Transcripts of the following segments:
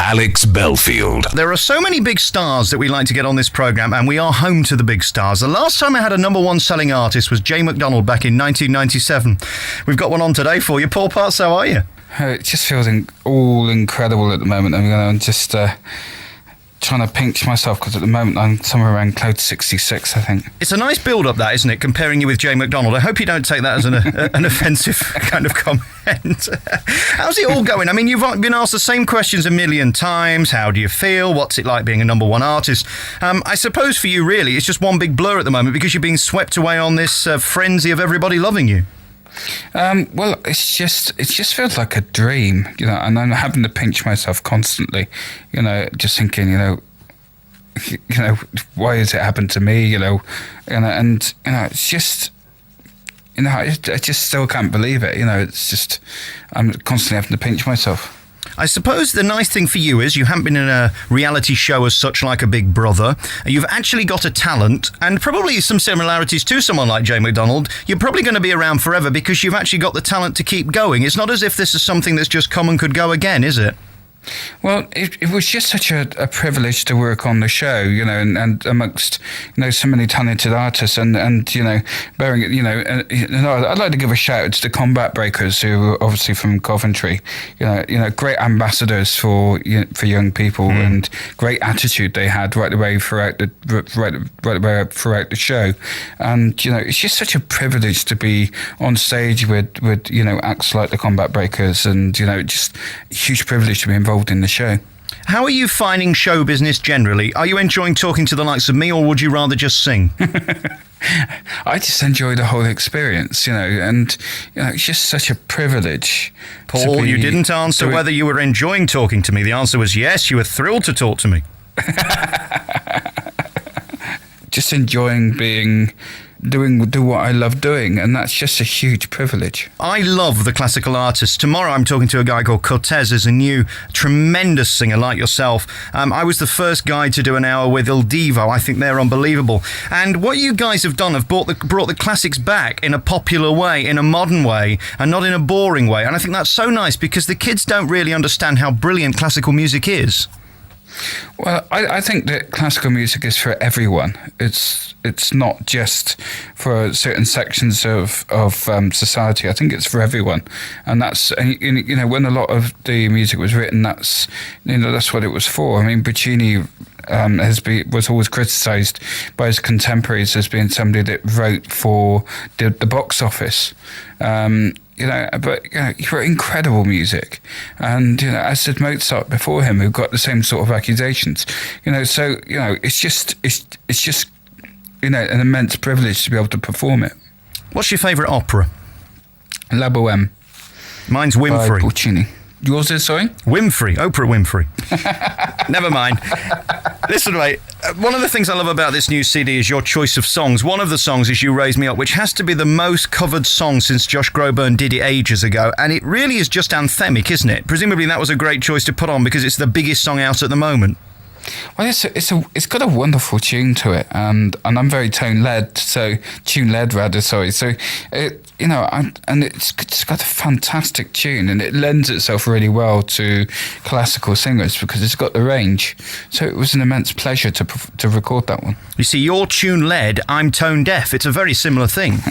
Alex Belfield. There are so many big stars that we like to get on this programme, and we are home to the big stars. The last time I had a number one selling artist was Jay McDonald back in 1997. We've got one on today for you. Paul Parts, how are you? It just feels all incredible at the moment. I'm just trying to pinch myself because at the moment I'm somewhere around cloud 66, I think. It's a nice build-up, that, isn't it, comparing you with Jay McDonald? I hope you don't take that as an offensive kind of comment. How's it all going? I mean, you've been asked the same questions a million times. How do you feel? What's it like being a number one artist? I suppose for you, really, it's just one big blur at the moment because you're being swept away on this frenzy of everybody loving you. Well, it just feels like a dream, and I'm having to pinch myself constantly, just thinking, why has it happened to me, and it's just, I just still can't believe it, it's just, I'm constantly having to pinch myself. I suppose the nice thing for you is you haven't been in a reality show as such like a Big Brother. You've actually got a talent and probably some similarities to someone like Jay McDonald. You're probably going to be around forever because you've actually got the talent to keep going. It's not as if this is something that's just come and could go again, is it? Well, it was just such a privilege to work on the show, and amongst, so many talented artists and bearing it, I'd like to give a shout out to the Combat Breakers, who were obviously from Coventry, great ambassadors for young people and great attitude they had right the way throughout the show, and it's just such a privilege to be on stage with acts like the Combat Breakers, and just a huge privilege to be involved in the show. How are you finding show business generally? Are you enjoying talking to the likes of me, or would you rather just sing? I just enjoy the whole experience, and it's just such a privilege. Paul, you didn't answer whether you were enjoying talking to me. The answer was yes, you were thrilled to talk to me. Just enjoying do what I love doing, and that's just a huge privilege. I love the classical artists. Tomorrow I'm talking to a guy called Cortez, who's a new tremendous singer like yourself. I was the first guy to do an hour with Il Divo. I think they're unbelievable. And what you guys have done have brought the classics back in a popular way, in a modern way, and not in a boring way. And I think that's so nice because the kids don't really understand how brilliant classical music is. Well, I think that classical music is for everyone. It's not just for certain sections of society. I think it's for everyone, and that's when a lot of the music was written, that's what it was for. I mean, Puccini was always criticised by his contemporaries as being somebody that wrote for the box office. But he wrote incredible music, and as did Mozart before him, who got the same sort of accusations. So it's just an immense privilege to be able to perform it. What's your favourite opera? La Bohème. Mine's Winfrey. By Puccini. Yours is, sorry? Winfrey, Oprah Winfrey. Never mind. Listen, mate, one of the things I love about this new CD is your choice of songs. One of the songs is You Raise Me Up, which has to be the most covered song since Josh Groban did it ages ago, and it really is just anthemic, isn't it? Presumably that was a great choice to put on because it's the biggest song out at the moment. Well, it's got a wonderful tune to it, and I'm very tune-led, so and it's got a fantastic tune, and it lends itself really well to classical singers because it's got the range. So it was an immense pleasure to record that one. You see, you're tune-led, I'm tone-deaf. It's a very similar thing.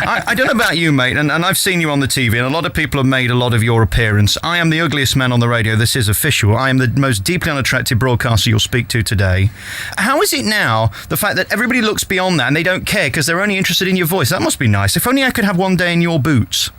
I don't know about you, mate, and I've seen you on the TV, and a lot of people have made a lot of your appearance. I am the ugliest man on the radio. This is official. I am the most deeply unattractive broadcaster you'll speak to today. How is it now, the fact that everybody looks beyond that and they don't care because they're only interested in your voice? That must be nice. If only I could have one day in your boots.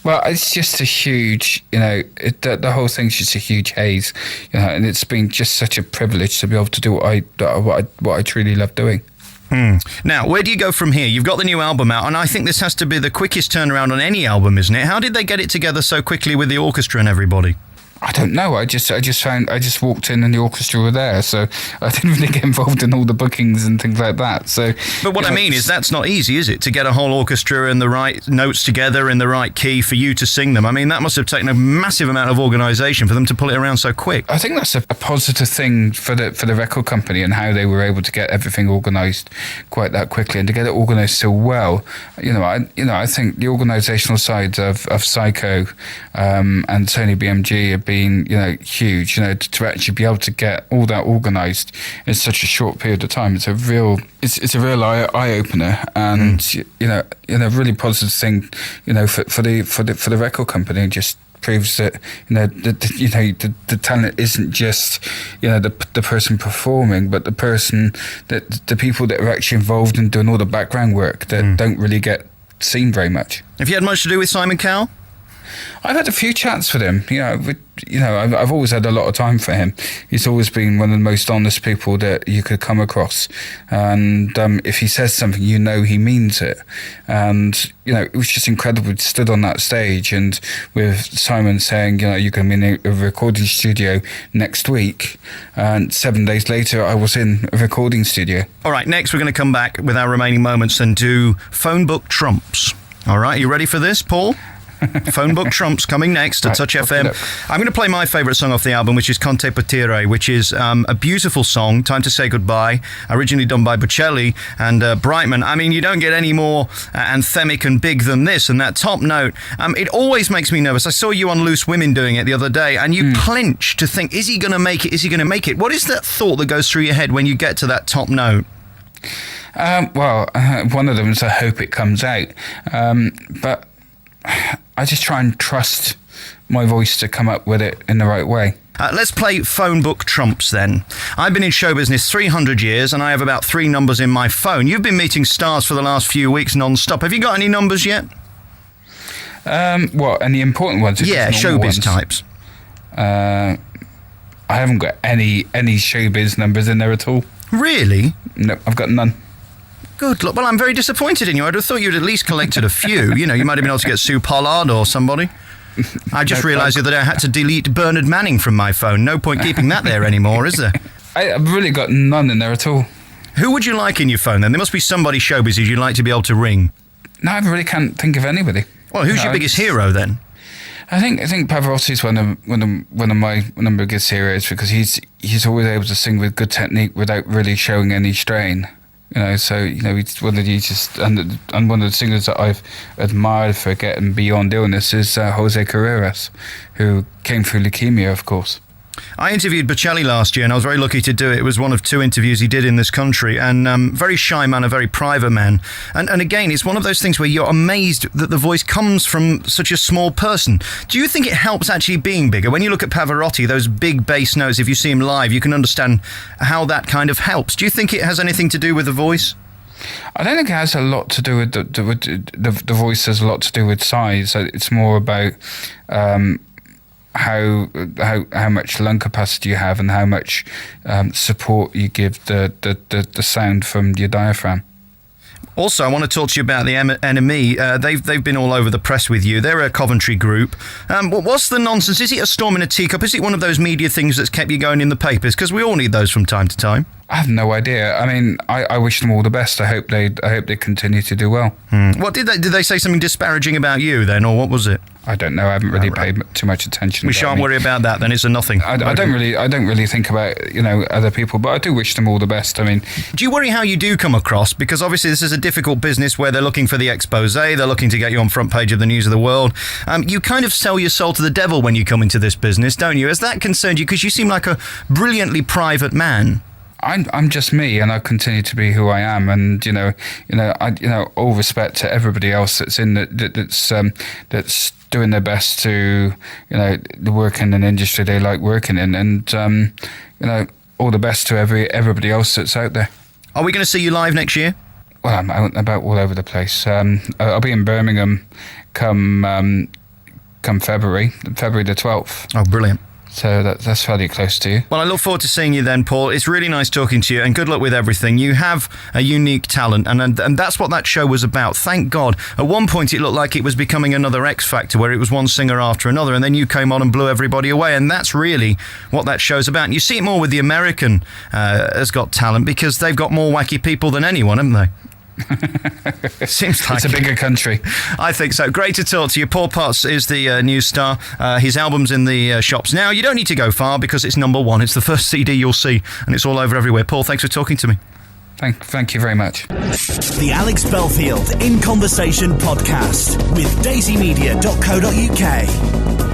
Well, it's just a huge, the whole thing's just a huge haze, and it's been just such a privilege to be able to do what I truly love doing. Now, where do you go from here? You've got the new album out, and I think this has to be the quickest turnaround on any album, isn't it? How did they get it together so quickly with the orchestra and everybody? I don't know. I just walked in and the orchestra were there, so I didn't really get involved in all the bookings and things like that. So, but what I mean is that's not easy, is it? To get a whole orchestra and the right notes together in the right key for you to sing them. I mean, that must have taken a massive amount of organisation for them to pull it around so quick. I think that's a positive thing for the record company and how they were able to get everything organised quite that quickly and to get it organised so well. I think the organisational side of Psycho and Sony BMG have been been, huge. To actually be able to get all that organised in such a short period of time, it's a real eye opener, and really positive thing, for the record company. It just proves that the talent isn't just the person performing, but the people that are actually involved in doing all the background work that don't really get seen very much. Have you had much to do with Simon Cowell? I've had a few chats with him. I've always had a lot of time for him. He's always been one of the most honest people that you could come across. And if he says something, he means it. And it was just incredible. He stood on that stage, and with Simon saying, you can be in a recording studio next week. And 7 days later, I was in a recording studio. All right, next we're going to come back with our remaining moments and do Phonebook Trumps. All right, you ready for this, Paul? Phonebook Trumps coming next at Touch FM. I'm going to play my favourite song off the album, which is Conte Partire, which is a beautiful song, Time to Say Goodbye, originally done by Bocelli and Brightman. I mean, you don't get any more anthemic and big than this, and that top note. It always makes me nervous. I saw you on Loose Women doing it the other day, and you clench to think, is he going to make it? Is he going to make it? What is that thought that goes through your head when you get to that top note? One of them is I hope it comes out. But I just try and trust my voice to come up with it in the right way. Let's play Phonebook Trumps then. I've been in show business 300 years and I have about 3 numbers in my phone. You've been meeting stars for the last few weeks non-stop. Have you got any numbers yet? Any important ones? Yeah, showbiz types. I haven't got any showbiz numbers in there at all. Really? No, I've got none. Good luck. Well, I'm very disappointed in you. I'd have thought you'd at least collected a few. You might have been able to get Sue Pollard or somebody. I just realised the other day I had to delete Bernard Manning from my phone. No point keeping that there anymore, is there? I've really got none in there at all. Who would you like in your phone then? There must be somebody showbiz you'd like to be able to ring. No, I really can't think of anybody. Well, who's your biggest hero then? I think Pavarotti's one of my biggest heroes, because he's always able to sing with good technique without really showing any strain. He's one of the and one of the singers that I've admired for getting beyond illness is Jose Carreras, who came through leukemia, of course. I interviewed Bocelli last year, and I was very lucky to do it. It was one of 2 interviews he did in this country, and very shy man, a very private man. And again, it's one of those things where you're amazed that the voice comes from such a small person. Do you think it helps actually being bigger? When you look at Pavarotti, those big bass notes, if you see him live, you can understand how that kind of helps. Do you think it has anything to do with the voice? I don't think it has a lot to do with the voice. Has a lot to do with size. It's more about how much lung capacity you have and how much support you give the sound from your diaphragm. Also, I want to talk to you about the NME. They've been all over the press with you. They're a Coventry group. What's the nonsense? Is it a storm in a teacup? Is it one of those media things that's kept you going in the papers? Because we all need those from time to time. I have no idea. I mean, I wish them all the best. I hope they continue to do well. What did they say something disparaging about you then, or what was it? I don't know. I haven't really paid too much attention. We shan't worry about that then. It's a nothing. I don't really think about other people, but I do wish them all the best. I mean, do you worry how you do come across? Because obviously this is a difficult business where they're looking for the expose. They're looking to get you on front page of the News of the World. You kind of sell your soul to the devil when you come into this business, don't you? Has that concerned you? Because you seem like a brilliantly private man. I'm just me, and I continue to be who I am, and all respect to everybody else that's in that's doing their best to work in an industry they like working in, and all the best to everybody else that's out there. Are we going to see you live next year? Well, I'm out and about all over the place. I'll be in Birmingham come February the 12th. Oh, brilliant. So that's fairly close to you. Well, I look forward to seeing you then, Paul. It's really nice talking to you, and good luck with everything. You have a unique talent, and that's what that show was about. Thank God. At one point, it looked like it was becoming another X Factor, where it was one singer after another, and then you came on and blew everybody away, and that's really what that show's about. And you see it more with the American Has Got Talent, because they've got more wacky people than anyone, haven't they? Seems like it's a bigger country. I think so. Great to talk to you. Paul Potts is the news star. His album's in the shops now. You don't need to go far because it's number 1. It's the first CD you'll see, and it's all over everywhere. Paul, thanks for talking to me. Thank you very much. The Alex Belfield In Conversation podcast with daisymedia.co.uk.